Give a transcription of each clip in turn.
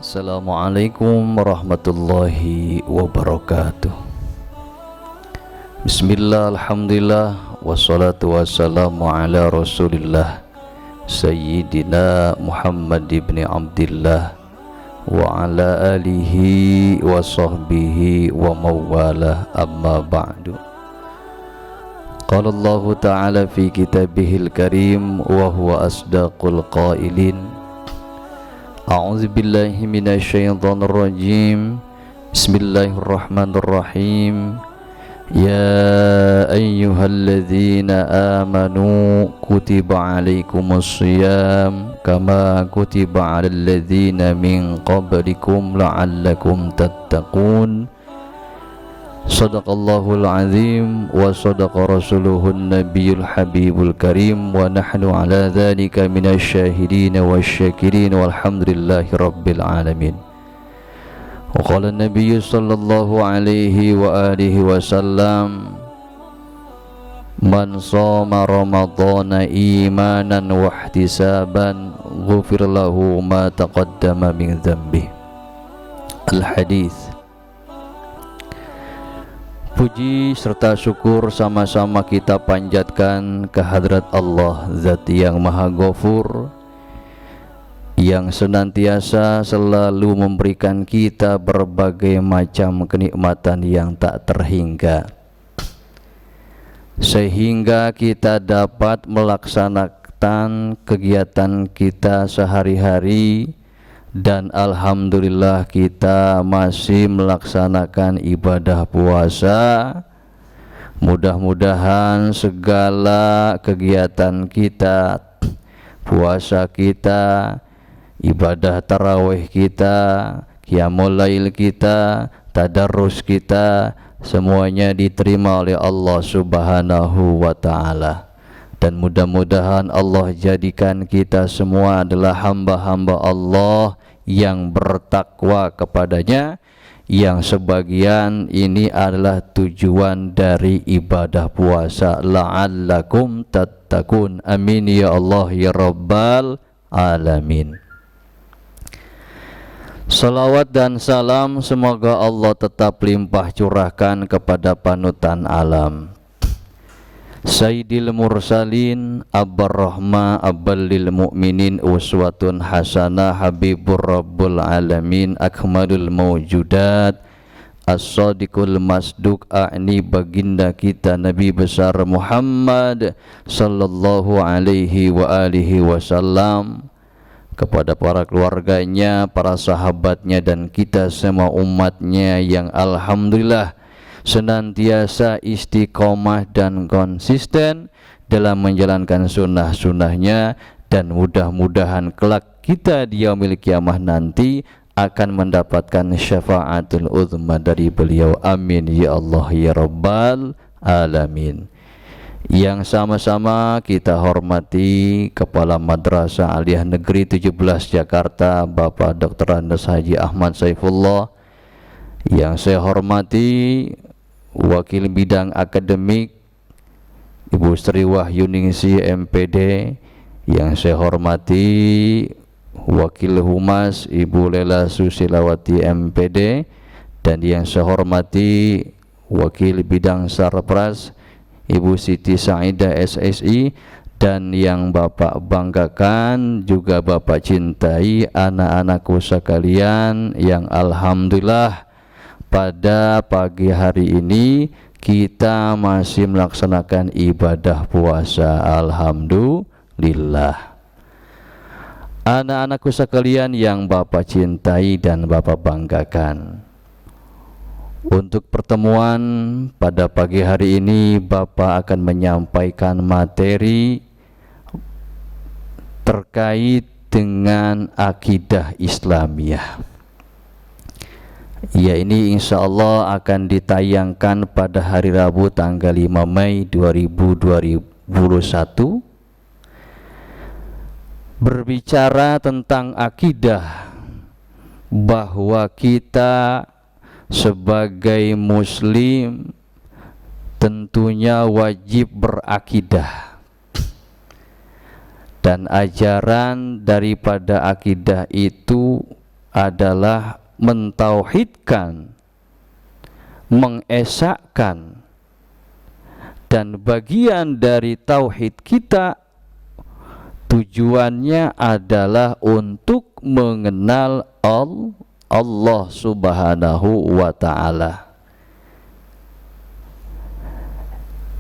Assalamualaikum warahmatullahi wabarakatuh. Bismillah, alhamdulillah, wassalatu wassalamu ala rasulillah Sayyidina Muhammad ibn Abdillah wa ala alihi wa sahbihi wa mawalah, amma ba'du. Qala Allah ta'ala fi kitabihil karim wa huwa asdaqul qailin. A'udzu billahi minasyaitonir rajim. Bismillahirrahmanirrahim. Ya ayyuhalladzina amanu kutiba alaikumus shiyam kama kutiba alal ladzina min qablikum la'allakum tattaqun. Sadaqallahul azim wa sadaqa rasuluhun nabiyul habibul karim wa nahnu ala dhalika minasyahidin wasyakirin walhamdulillahi rabbil alamin. Wa qala nabiyyu sallallahu alaihi wa alihi wasallam, man shoma ramadhana imanan wa ihtisaban ghufir lahu ma taqaddama min dhanbi. Al hadits. Puji serta syukur sama-sama kita panjatkan kehadrat Allah, Zat yang Maha Ghafur, yang senantiasa selalu memberikan kita berbagai macam kenikmatan yang tak terhingga, sehingga kita dapat melaksanakan kegiatan kita sehari-hari. Dan alhamdulillah kita masih melaksanakan ibadah puasa. Mudah-mudahan segala kegiatan kita, puasa kita, ibadah tarawih kita, qiyamul lail kita, tadarrus kita, semuanya diterima oleh Allah Subhanahu wa ta'ala. Dan mudah-mudahan Allah jadikan kita semua adalah hamba-hamba Allah yang bertakwa kepadanya, yang sebagian ini adalah tujuan dari ibadah puasa, la'allakum tattaqun. Amin ya Allah ya Rabbal alamin. Salawat dan salam semoga Allah tetap limpah curahkan kepada panutan alam, Sayyidil Mursalin, Abbar Rahma, Abbalil Mu'minin, Uswatun Hasanah, Habibur Rabbul Alamin, Akmalul Mawjudat, As-Sadiqul Masduq, a'ni baginda kita Nabi besar Muhammad sallallahu alaihi wa alihi wasallam, kepada para keluarganya, para sahabatnya, dan kita semua umatnya yang alhamdulillah senantiasa istiqomah dan konsisten dalam menjalankan sunnah-sunnahnya. Dan mudah-mudahan kelak kita di yaumil kiamah nanti akan mendapatkan syafaatul uzma dari beliau. Amin ya Allah ya Rabbal alamin. Yang sama-sama kita hormati Kepala Madrasah Aliyah Negeri 17 Jakarta, Bapak Dr. Andes Haji Ahmad Saifullah. Yang saya hormati Wakil Bidang Akademik Ibu Sri Wahyuningsi MPD. Yang saya hormati Wakil Humas Ibu Lela Susilawati MPD. Dan yang saya hormati Wakil Bidang Sarpras Ibu Siti Saidah SSI. Dan yang Bapak banggakan juga Bapak cintai anak-anakku sekalian, yang alhamdulillah pada pagi hari ini kita masih melaksanakan ibadah puasa. Alhamdulillah. Anak-anakku sekalian yang Bapak cintai dan Bapak banggakan, untuk pertemuan pada pagi hari ini Bapak akan menyampaikan materi terkait dengan akidah Islamiyah. Ya, ini insya Allah akan ditayangkan pada hari Rabu tanggal 5 Mei 2021, berbicara tentang akidah, bahwa kita sebagai muslim tentunya wajib berakidah. Dan ajaran daripada akidah itu adalah mentauhidkan, mengesahkan, dan bagian dari tauhid kita tujuannya adalah untuk mengenal Allah Subhanahu wa ta'ala,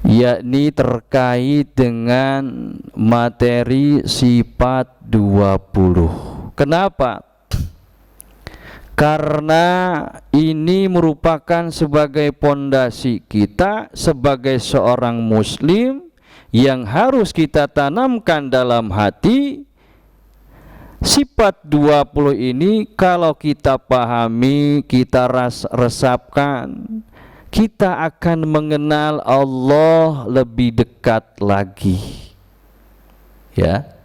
yakni terkait dengan materi sifat 20. Kenapa? Karena ini merupakan sebagai pondasi kita sebagai seorang muslim yang harus kita tanamkan dalam hati. Sifat 20 ini kalau kita pahami, kita resapkan, kita akan mengenal Allah lebih dekat lagi. Ya.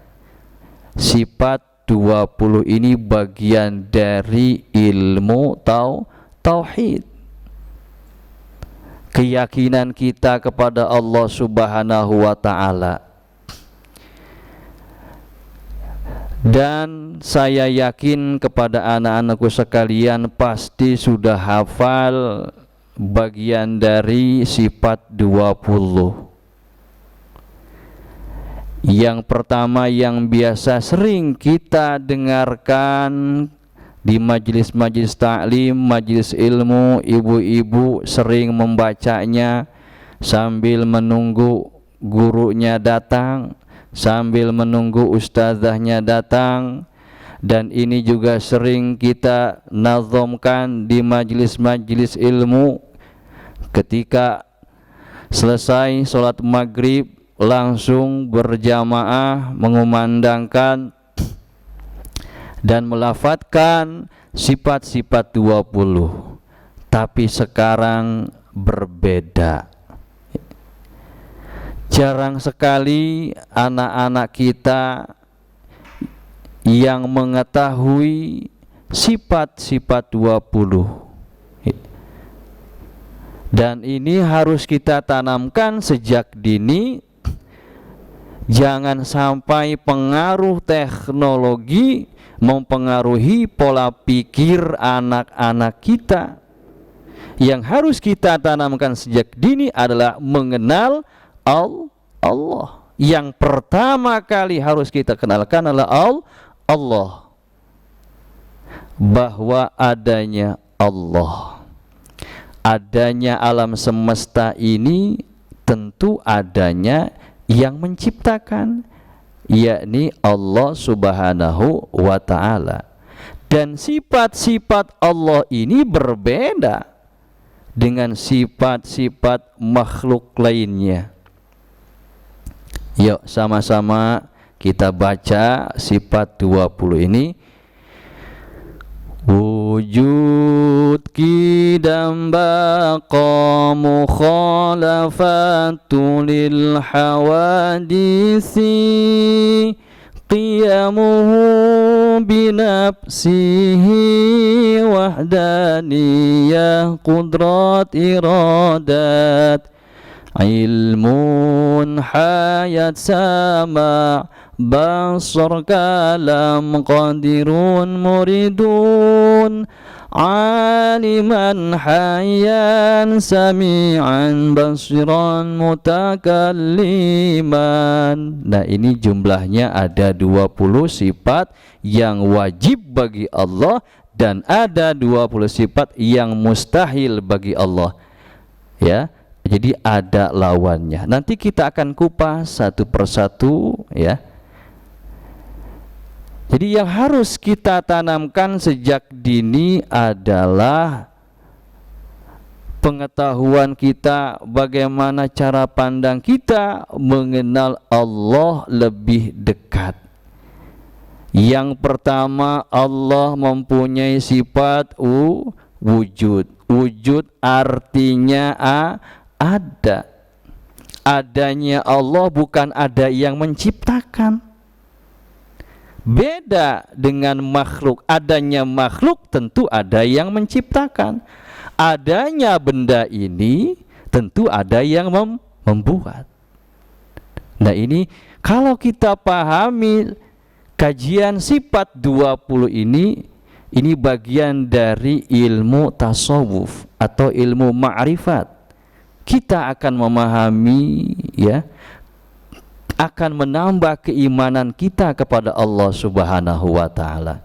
Sifat 20 ini bagian dari ilmu tauhid. Keyakinan kita kepada Allah Subhanahu wa ta'ala. Dan saya yakin kepada anak-anakku sekalian pasti sudah hafal bagian dari sifat 20. Yang pertama yang biasa sering kita dengarkan di majelis-majelis taklim, majelis ilmu, ibu-ibu sering membacanya sambil menunggu gurunya datang, sambil menunggu ustazahnya datang. Dan ini juga sering kita nazamkan di majelis-majelis ilmu. Ketika selesai sholat maghrib langsung berjamaah mengumandangkan dan melafadzkan sifat-sifat 20. Tapi sekarang berbeda. Jarang sekali anak-anak kita yang mengetahui sifat-sifat 20. Dan ini harus kita tanamkan sejak dini. Jangan sampai pengaruh teknologi mempengaruhi pola pikir anak-anak kita. Yang harus kita tanamkan sejak dini adalah mengenal Allah. Yang pertama kali harus kita kenalkan adalah Allah, bahwa adanya Allah, adanya alam semesta ini tentu adanya yang menciptakan, yakni Allah Subhanahu wa ta'ala. Dan sifat-sifat Allah ini berbeda dengan sifat-sifat makhluk lainnya. Yuk sama-sama kita baca sifat 20 ini. Wujud qidam baqa mukhalafatu lil hawadisi qiyamuhu binafsihi wahdaniyah qudrat iradat ilmun hayat sama basar kalam qadirun muridun aliman hayyan sami'an basiran mutakalliman. Nah, ini jumlahnya ada 20 sifat yang wajib bagi Allah dan ada 20 sifat yang mustahil bagi Allah. Ya, jadi ada lawannya. Nanti kita akan kupas satu persatu, ya. Jadi yang harus kita tanamkan sejak dini adalah pengetahuan kita, bagaimana cara pandang kita mengenal Allah lebih dekat. Yang pertama, Allah mempunyai sifat wujud. Wujud artinya ada. Adanya Allah bukan ada yang menciptakan. Beda dengan makhluk. Adanya makhluk tentu ada yang menciptakan. Adanya benda ini tentu ada yang membuat. Nah, ini kalau kita pahami kajian sifat 20 ini Ini bagian dari ilmu tasawuf atau ilmu ma'rifat. Kita akan memahami, ya, akan menambah keimanan kita kepada Allah Subhanahu wa taala.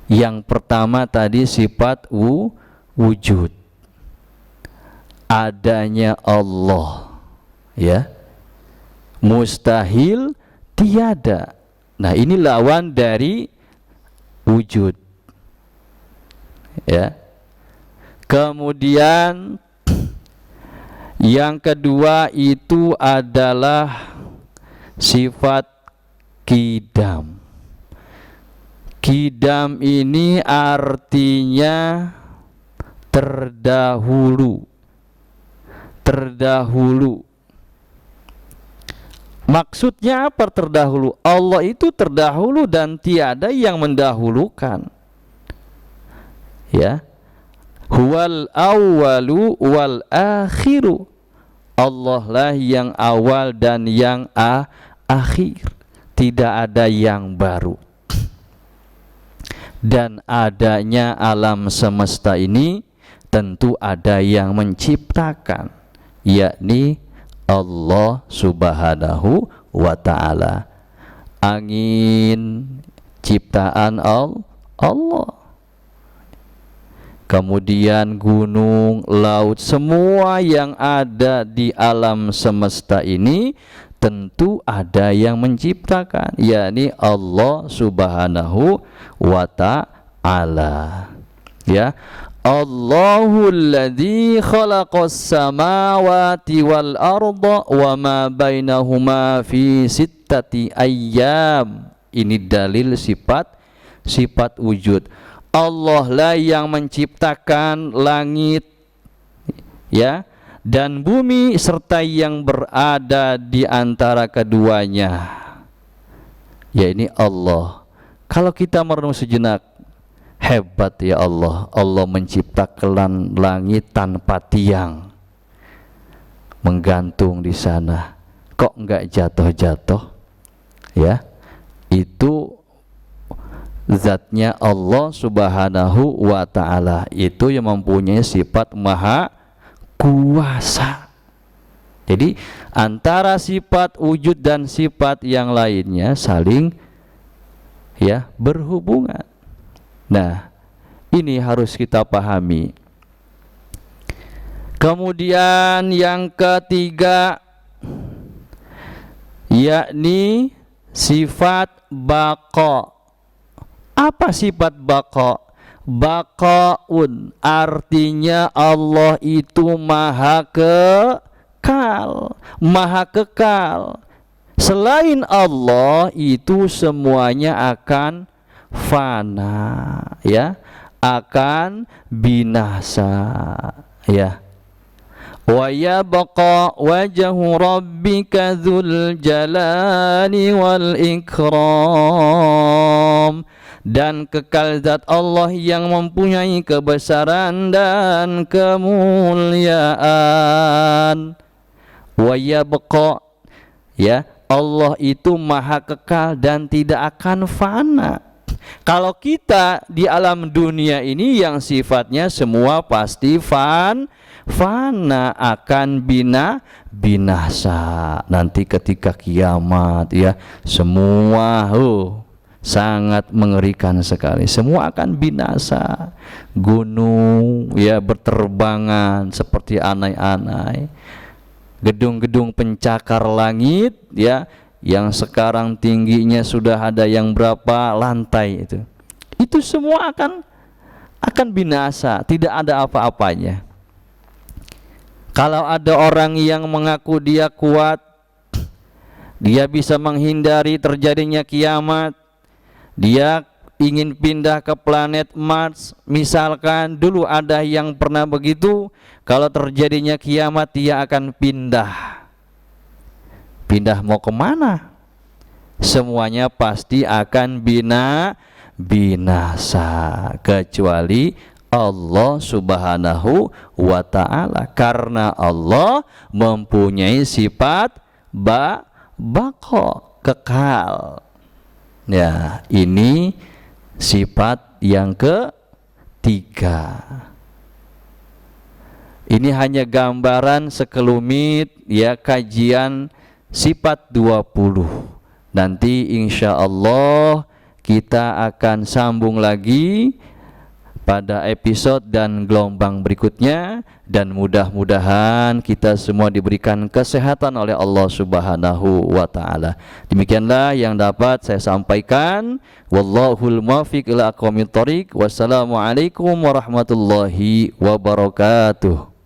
Yang pertama tadi sifat wujud. Adanya Allah, ya. Mustahil tiada. Nah, ini lawan dari wujud, ya. Kemudian yang kedua itu adalah sifat qidam. Qidam ini artinya terdahulu. Terdahulu. Maksudnya apa terdahulu? Allah itu terdahulu dan tiada yang mendahulukan. Ya. Huwal awwalu wal akhiru. Allah lah yang awal dan yang akhir. Tidak ada yang baru. Dan adanya alam semesta ini tentu ada yang menciptakan, yakni Allah Subhanahu wa ta'ala. Angin ciptaan Allah. Kemudian gunung, laut, semua yang ada di alam semesta ini tentu ada yang menciptakan, yakni Allah Subhanahu wa ta'ala. Ya. Allahul ladzi khalaqas samawati wal arda wa ma bainahuma fi sittati ayyam. Ini dalil sifat wujud. Allah lah yang menciptakan langit, ya, dan bumi serta yang berada di antara keduanya. Ya, ini Allah. Kalau kita merenung sejenak, hebat ya Allah. Allah menciptakan langit tanpa tiang, menggantung di sana. Kok enggak jatuh-jatuh? Ya, itu zatnya Allah Subhanahu wa ta'ala. Itu yang mempunyai sifat maha kuasa. Jadi antara sifat wujud dan sifat yang lainnya saling, ya, berhubungan. Nah, ini harus kita pahami. Kemudian yang ketiga, yakni sifat baqa. Apa sifat baqa? Baqaun artinya Allah itu maha kekal, maha kekal. Selain Allah itu semuanya akan fana, ya, akan binasa, ya. Wa yabqa wajhu rabbika dzul jalali wal ikram. Dan kekal zat Allah yang mempunyai kebesaran dan kemuliaan. Wa yabqa, ya, Allah itu maha kekal dan tidak akan fana. Kalau kita di alam dunia ini yang sifatnya semua pasti fana, akan binasa. Nanti ketika kiamat, ya, semua sangat mengerikan sekali. Semua akan binasa. Gunung, ya, berterbangan seperti anai-anai. Gedung-gedung pencakar langit, ya, yang sekarang tingginya sudah ada yang berapa lantai itu semua akan binasa, tidak ada apa-apanya. Kalau ada orang yang mengaku dia kuat, dia bisa menghindari terjadinya kiamat, dia ingin pindah ke planet Mars, misalkan dulu ada yang pernah begitu, kalau terjadinya kiamat dia akan pindah mau kemana? Semuanya pasti akan binasa kecuali Allah Subhanahu wa ta'ala, karena Allah mempunyai sifat baqa, kekal. Ya, ini sifat yang ketiga. Ini hanya gambaran sekelumit ya kajian sifat 20. Nanti insya Allah kita akan sambung lagi pada episode dan gelombang berikutnya, dan mudah-mudahan kita semua diberikan kesehatan oleh Allah Subhanahu wa taala. Demikianlah yang dapat saya sampaikan. Wallahul muwaffiq ila aqwamit thoriq. Wassalamualaikum warahmatullahi wabarakatuh.